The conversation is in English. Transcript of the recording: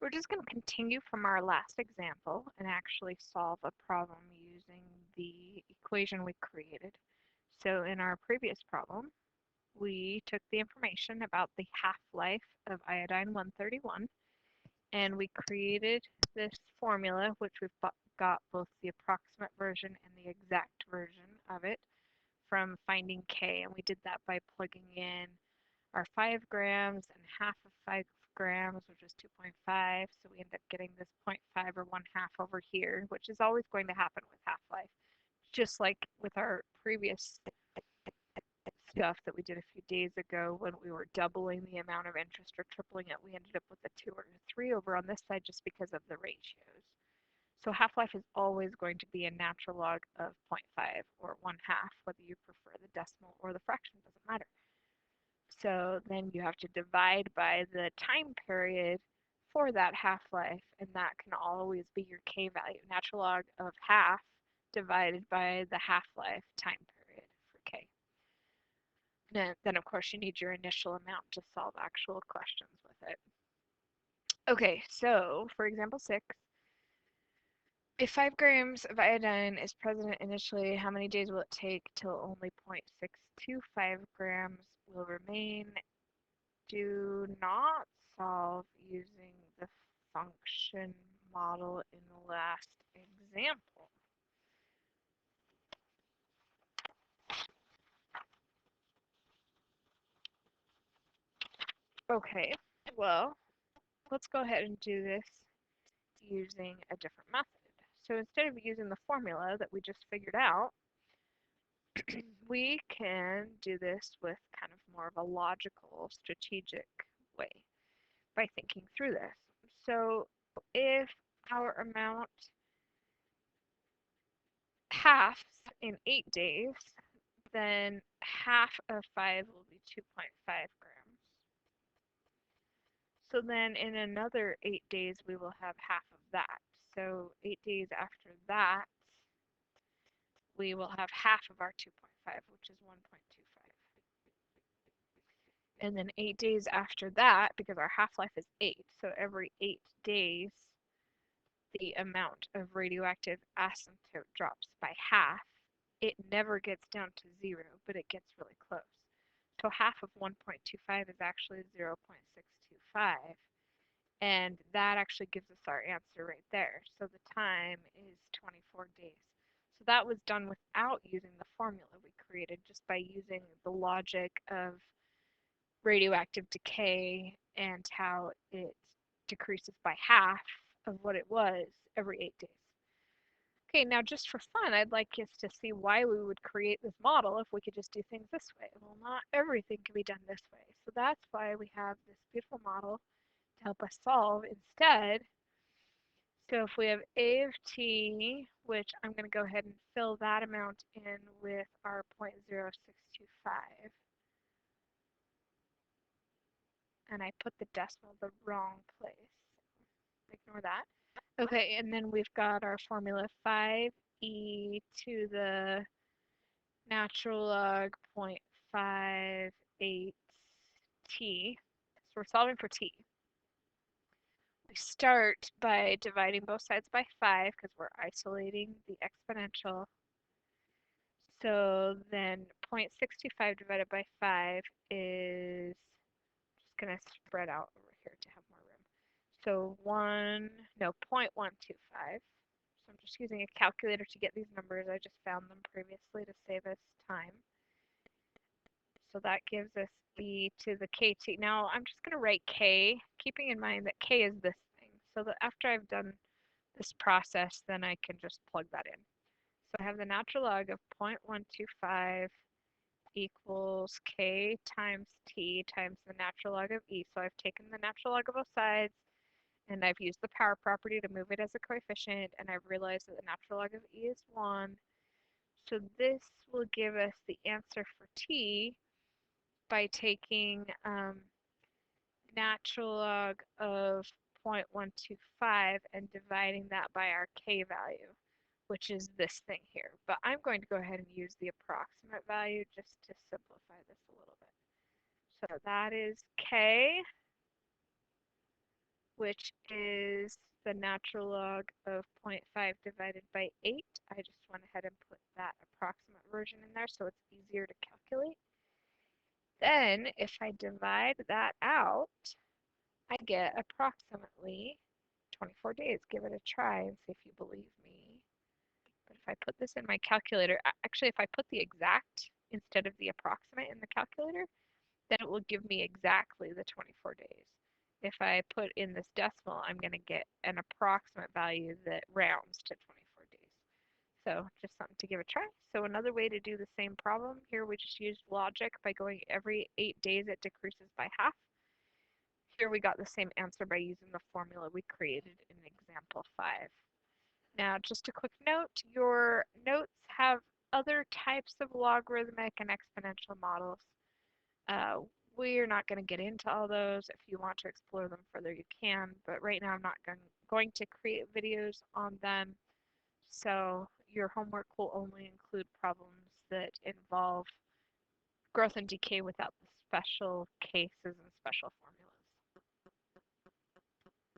We're just going to continue from our last example and actually solve a problem using the equation we created. So in our previous problem, we took the information about the half-life of iodine-131 and we created this formula, which we've got both the approximate version and the exact version of it from finding K, and we did that by plugging in our 5 grams and half of 5 grams, which is 2.5, so we end up getting this 0.5 or 1/2 over here, which is always going to happen with half-life. Just like with our previous stuff that we did a few days ago when we were doubling the amount of interest or tripling it, we ended up with a 2 or a 3 over on this side just because of the ratios. So half-life is always going to be a natural log of 0.5 or 1/2, whether you prefer the decimal or the fraction, doesn't matter. So then you have to divide by the time period for that half-life, and that can always be your K value, natural log of half divided by the half-life time period for K. Then of course you need your initial amount to solve actual questions with it. Okay, so for example 6, if 5 grams of iodine is present initially, how many days will it take till only 0.625 grams will remain? Do not solve using the function model in the last example. Okay, well, let's go ahead and do this using a different method. So instead of using the formula that we just figured out, we can do this with kind of more of a logical, strategic way by thinking through this. So if our amount halves in 8 days, then half of 5 will be 2.5 grams. So then in another 8 days, we will have half of that. So 8 days after that, we will have half of our 2.5, which is 1.25. And then 8 days after that, because our half-life is 8, so every 8 days, the amount of radioactive asymptote drops by half. It never gets down to 0, but it gets really close. So half of 1.25 is actually 0.625, and that actually gives us our answer right there. So the time is 24 days. So that was done without using the formula we created, just by using the logic of radioactive decay and how it decreases by half of what it was every 8 days. Okay, now just for fun, I'd like us to see why we would create this model if we could just do things this way. Well, not everything can be done this way. So that's why we have this beautiful model to help us solve instead. So if we have A of t, which I'm going to go ahead and fill that amount in with our 0.0625, and I put the decimal the wrong place. Ignore that. Okay, and then we've got our formula 5e to the natural log 0.58t. So we're solving for t. We start by dividing both sides by 5 because we're isolating the exponential. So then 0.625 divided by 5 is just going to spread out over here to have more room. So 0.125. So I'm just using a calculator to get these numbers. I just found them previously to save us time. So that gives us e to the kt. Now I'm just going to write k, keeping in mind that k is this thing. So that after I've done this process, then I can just plug that in. So I have the natural log of 0.125 equals k times t times the natural log of e. So I've taken the natural log of both sides, and I've used the power property to move it as a coefficient, and I've realized that the natural log of e is 1. So this will give us the answer for t by taking natural log of 0.125 and dividing that by our k value, which is this thing here. But I'm going to go ahead and use the approximate value just to simplify this a little bit. So that is k which is the natural log of 0.5 divided by 8. I just went ahead and put that approximate version in there so it's easier to calculate. Then, if I divide that out, I get approximately 24 days. Give it a try and see if you believe me. But if I put this in my calculator, actually, if I put the exact instead of the approximate in the calculator, then it will give me exactly the 24 days. If I put in this decimal, I'm going to get an approximate value that rounds to 24 days. So just something to give a try. So another way to do the same problem, here we just used logic by going every 8 days it decreases by half. Here we got the same answer by using the formula we created in example 5. Now, just a quick note, your notes have other types of logarithmic and exponential models. Uh, we're not going to get into all those. If you want to explore them further, you can, but right now I'm not going to create videos on them. So your homework will only include problems that involve growth and decay without the special cases and special formulas.